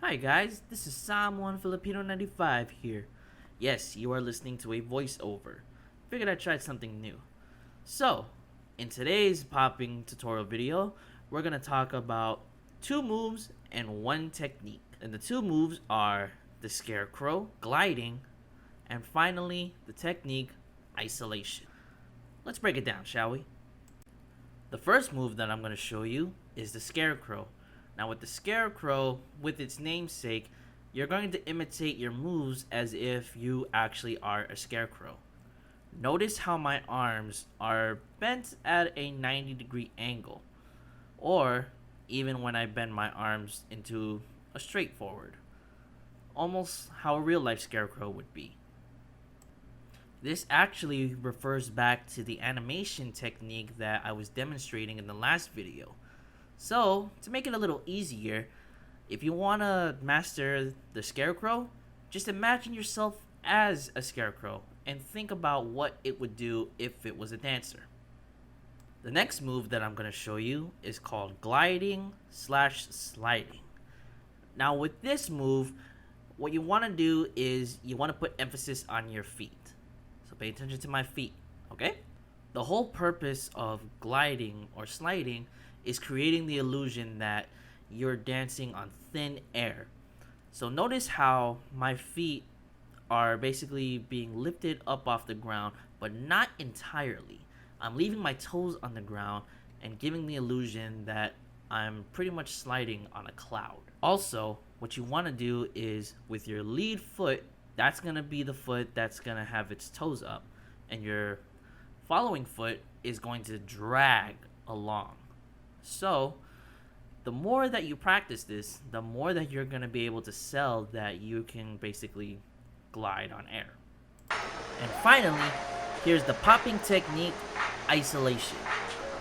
Hi guys, this is Someone Filipino 95 here. Yes, you are listening to a voiceover. Figured I'd try something new. So, in today's popping tutorial video, we're gonna talk about two moves and one technique. And the two moves are the Scarecrow, gliding, and finally the technique, isolation. Let's break it down, shall we? The first move that I'm gonna show you is the Scarecrow. Now with the Scarecrow, with its namesake, you're going to imitate your moves as if you actually are a Scarecrow. Notice how my arms are bent at a 90-degree angle, or even when I bend my arms into a straight forward, almost how a real life Scarecrow would be. This actually refers back to the animation technique that I was demonstrating in the last video. So, to make it a little easier, if you want to master the Scarecrow, just imagine yourself as a Scarecrow and think about what it would do if it was a dancer. The next move that I'm going to show you is called gliding/sliding. Now with this move, what you want to do is you want to put emphasis on your feet. So pay attention to my feet, okay? The whole purpose of gliding or sliding is creating the illusion that you're dancing on thin air. So notice how my feet are basically being lifted up off the ground, but not entirely. I'm leaving my toes on the ground and giving the illusion that I'm pretty much sliding on a cloud. Also, what you want to do is with your lead foot, that's going to be the foot that's going to have its toes up, and your following foot is going to drag along. So, the more that you practice this, the more that you're going to be able to sell that you can basically glide on air. And finally, here's the popping technique, isolation.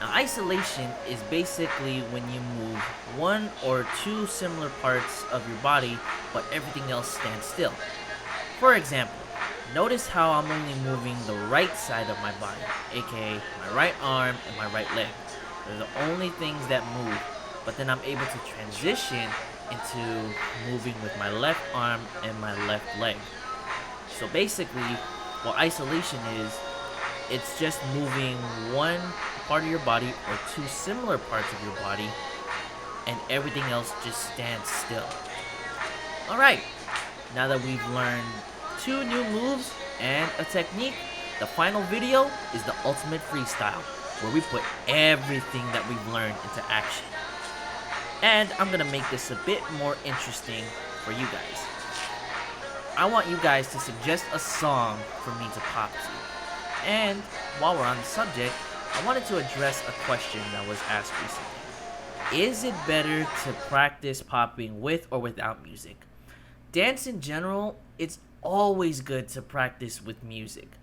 Now, isolation is basically when you move one or two similar parts of your body, but everything else stands still. For example, notice how I'm only moving the right side of my body, aka my right arm and my right leg. They're the only things that move, but then I'm able to transition into moving with my left arm and my left leg. So basically, what isolation is, it's just moving one part of your body or two similar parts of your body, and everything else just stands still. Alright, now that we've learned two new moves and a technique, the final video is the ultimate freestyle, where we put everything that we've learned into action. And I'm gonna make this a bit more interesting for you guys. I want you guys to suggest a song for me to pop to. And while we're on the subject, I wanted to address a question that was asked recently. Is it better to practice popping with or without music? Dance in general, it's always good to practice with music.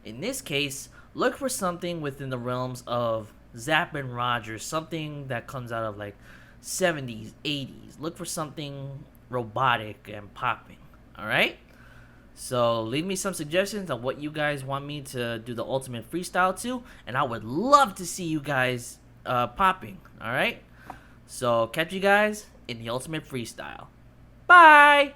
In this case, look for something within the realms of Zapp and Rogers, something that comes out of like 70s, 80s. Look for something robotic and popping, alright? So leave me some suggestions on what you guys want me to do the ultimate freestyle to, and I would love to see you guys popping, alright? So catch you guys in the ultimate freestyle. Bye!